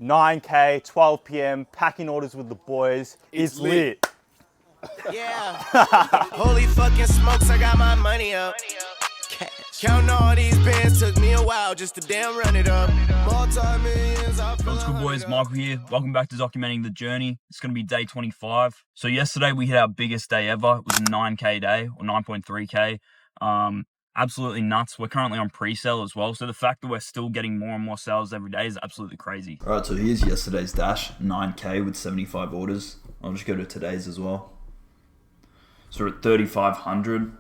9K, 12 p.m, packing orders with the boys. It's lit. Yeah. Holy fucking smokes, I got my money up. Counting all these bands took me a while just to damn run it up. Multi-millions, I feel What's good, boys? Michael here. Welcome back to Documenting the Journey. It's going to be day 25. So yesterday we hit our biggest day ever. It was a 9K day, or 9.3K. Absolutely nuts. We're currently on pre-sale as well. So the fact that we're still getting more and more sales every day is absolutely crazy. Alright, so here's yesterday's dash, 9K with 75 orders. I'll just go to today's as well. So we're at 3,500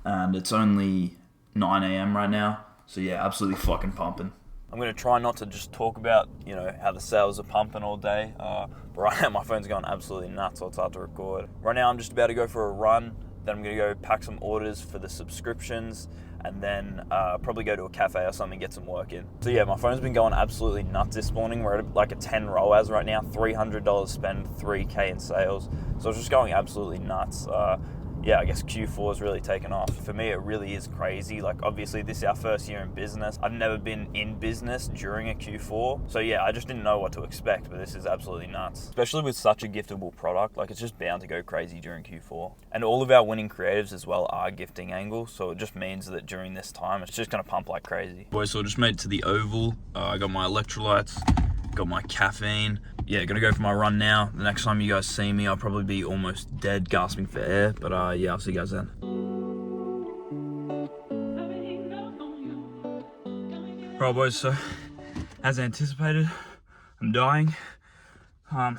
and it's only 9 a.m. right now. So yeah, absolutely fucking pumping. I'm going to try not to just talk about, how the sales are pumping all day. But right now my phone's going absolutely nuts, so it's hard to record. Right now I'm just about to go for a run. Then I'm going to go pack some orders for the subscriptions and then probably go to a cafe or something, get some work in. So yeah, my phone's been going absolutely nuts this morning. We're at like a 10 ROAS right now, $300 spend, 3K in sales. So it's just going absolutely nuts. I guess Q4 has really taken off. For me, it really is crazy. Like, obviously, this is our first year in business. I've never been in business during a Q4. So yeah, I just didn't know what to expect, but this is absolutely nuts. Especially with such a giftable product, like it's just bound to go crazy during Q4. And all of our winning creatives as well are gifting angles. So it just means that during this time, it's just gonna pump like crazy. Boys, so I just made it to the Oval. I got my electrolytes, got my caffeine. Yeah, gonna go for my run now. The next time you guys see me, I'll probably be almost dead, gasping for air. But yeah, I'll see you guys then. Right, boys, so as anticipated, I'm dying. I'll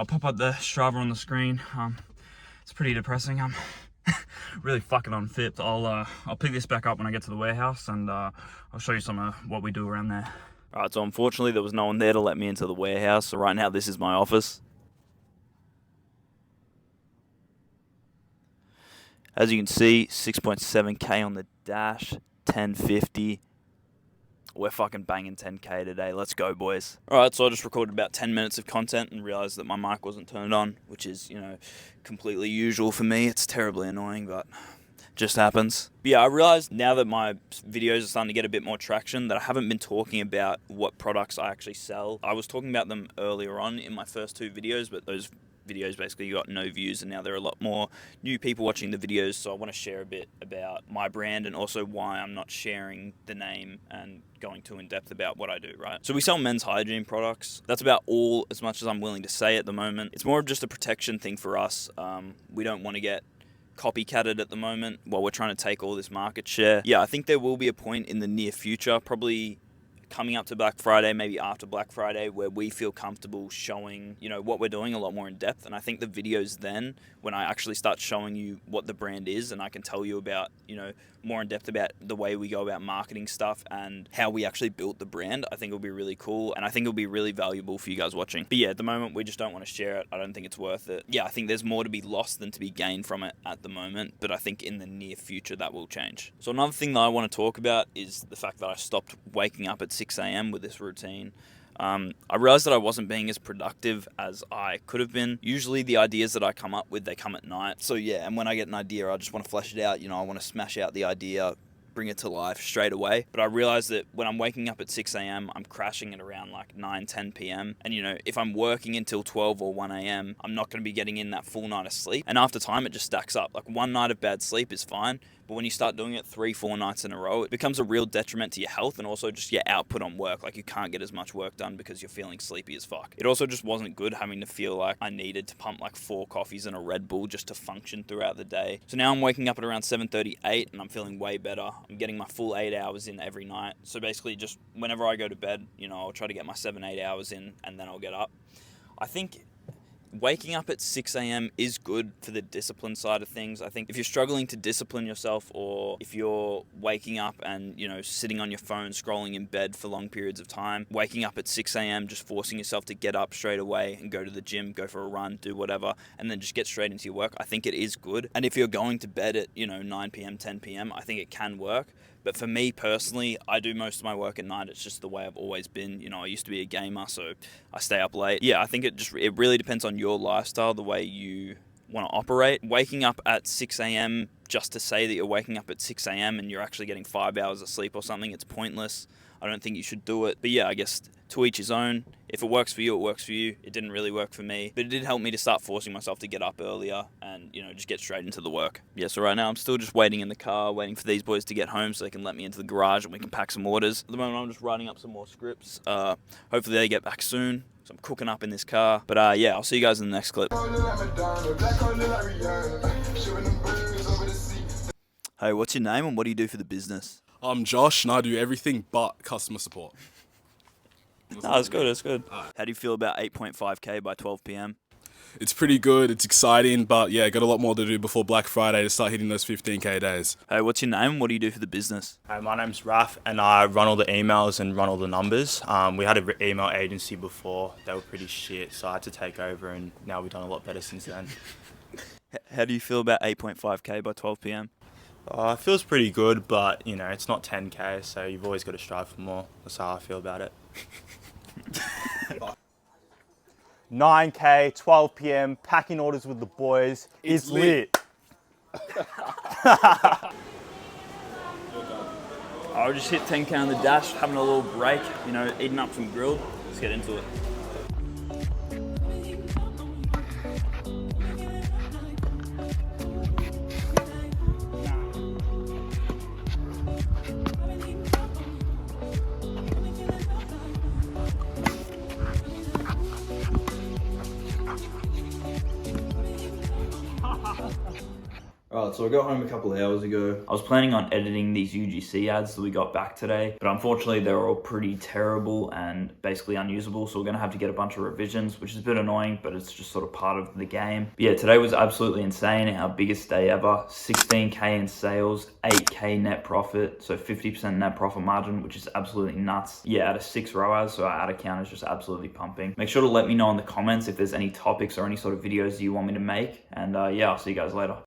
pop up the Strava on the screen. It's pretty depressing. I'm really fucking unfit. I'll pick this back up when I get to the warehouse, and I'll show you some of what we do around there. Alright, so unfortunately there was no one there to let me into the warehouse, so right now this is my office. As you can see, 6.7K on the dash, 1050. We're fucking banging 10K today. Let's go, boys. Alright, so I just recorded about 10 minutes of content and realized that my mic wasn't turned on, which is, completely usual for me. It's terribly annoying, but just happens. But yeah, I realized now that my videos are starting to get a bit more traction that I haven't been talking about what products I actually sell. I was talking about them earlier on in my first two videos, but those videos basically got no views, and now there are a lot more new people watching the videos, so I want to share a bit about my brand and also why I'm not sharing the name and going too in depth about what I do, right? So we sell men's hygiene products. That's about all as much as I'm willing to say at the moment. It's more of just a protection thing for us. We don't want to get copycatted at the moment while we're trying to take all this market share. Yeah, I think there will be a point in the near future, probably coming up to Black Friday, maybe after Black Friday, where we feel comfortable showing, what we're doing a lot more in depth. And I think the videos then, when I actually start showing you what the brand is and I can tell you about, more in depth about the way we go about marketing stuff and how we actually built the brand, I think it'll be really cool. And I think it'll be really valuable for you guys watching. But yeah, at the moment, we just don't want to share it. I don't think it's worth it. Yeah, I think there's more to be lost than to be gained from it at the moment. But I think in the near future, that will change. So another thing that I want to talk about is the fact that I stopped waking up at 6 a.m. with this routine. I realized that I wasn't being as productive as I could have been. Usually the ideas that I come up with, they come at night. So yeah, and when I get an idea, I just want to flesh it out. I want to smash out the idea, bring it to life straight away. But I realized that when I'm waking up at 6 a.m., I'm crashing at around like 9, 10 p.m. And if I'm working until 12 or 1 a.m., I'm not going to be getting in that full night of sleep. And after time, it just stacks up. Like one night of bad sleep is fine. But when you start doing it 3-4 nights in a row, it becomes a real detriment to your health and also just your output on work. Like you can't get as much work done because you're feeling sleepy as fuck. It also just wasn't good having to feel like I needed to pump like 4 coffees and a Red Bull just to function throughout the day. So now I'm waking up at around 7:38 and I'm feeling way better. I'm getting my full 8 hours in every night. So basically just whenever I go to bed, I'll try to get my 7-8 hours in and then I'll get up. I think waking up at 6 a.m. is good for the discipline side of things. I think if you're struggling to discipline yourself, or if you're waking up and, sitting on your phone, scrolling in bed for long periods of time, waking up at 6 a.m., just forcing yourself to get up straight away and go to the gym, go for a run, do whatever, and then just get straight into your work, I think it is good. And if you're going to bed at, 9 p.m., 10 p.m., I think it can work. But for me personally, I do most of my work at night. It's just the way I've always been. I used to be a gamer, so I stay up late. Yeah, I think it really depends on your lifestyle, the way you want to operate. Waking up at 6 a.m. just to say that you're waking up at 6 a.m. and you're actually getting 5 hours of sleep or something, it's pointless. I don't think you should do it. But yeah, I guess to each his own. If it works for you, it works for you. It didn't really work for me, but it did help me to start forcing myself to get up earlier and, you know, just get straight into the work. Yeah, so right now I'm still just waiting in the car, waiting for these boys to get home so they can let me into the garage and we can pack some orders. At the moment, I'm just writing up some more scripts. Hopefully they get back soon. So I'm cooking up in this car. But yeah, I'll see you guys in the next clip. Hey, what's your name and what do you do for the business? I'm Josh and I do everything but customer support. No, that's good, that's good. How do you feel about 8.5k by 12 p.m? It's pretty good, it's exciting, but yeah, got a lot more to do before Black Friday to start hitting those 15k days. Hey, what's your name and what do you do for the business? Hi, my name's Raf, and I run all the emails and run all the numbers. We had an email agency before. They were pretty shit, so I had to take over, and now we've done a lot better since then. How do you feel about 8.5k by 12 p.m? It feels pretty good, but, you know, it's not 10k, so you've always got to strive for more. That's how I feel about it. 9k, 12 p.m, packing orders with the boys is lit. I'll just hit 10k on the dash, having a little break, you know, eating up some grilled. Let's get into it. Alright, so I got home a couple of hours ago. I was planning on editing these UGC ads that we got back today, but unfortunately they were all pretty terrible and basically unusable, so we're going to have to get a bunch of revisions, which is a bit annoying, but it's just sort of part of the game. But yeah, today was absolutely insane. Our biggest day ever. 16k in sales, 8k net profit, so 50% net profit margin, which is absolutely nuts. Yeah, out of 6 ROAS, so our ad account is just absolutely pumping. Make sure to let me know in the comments if there's any topics or any sort of videos you want me to make, and yeah, I'll see you guys later.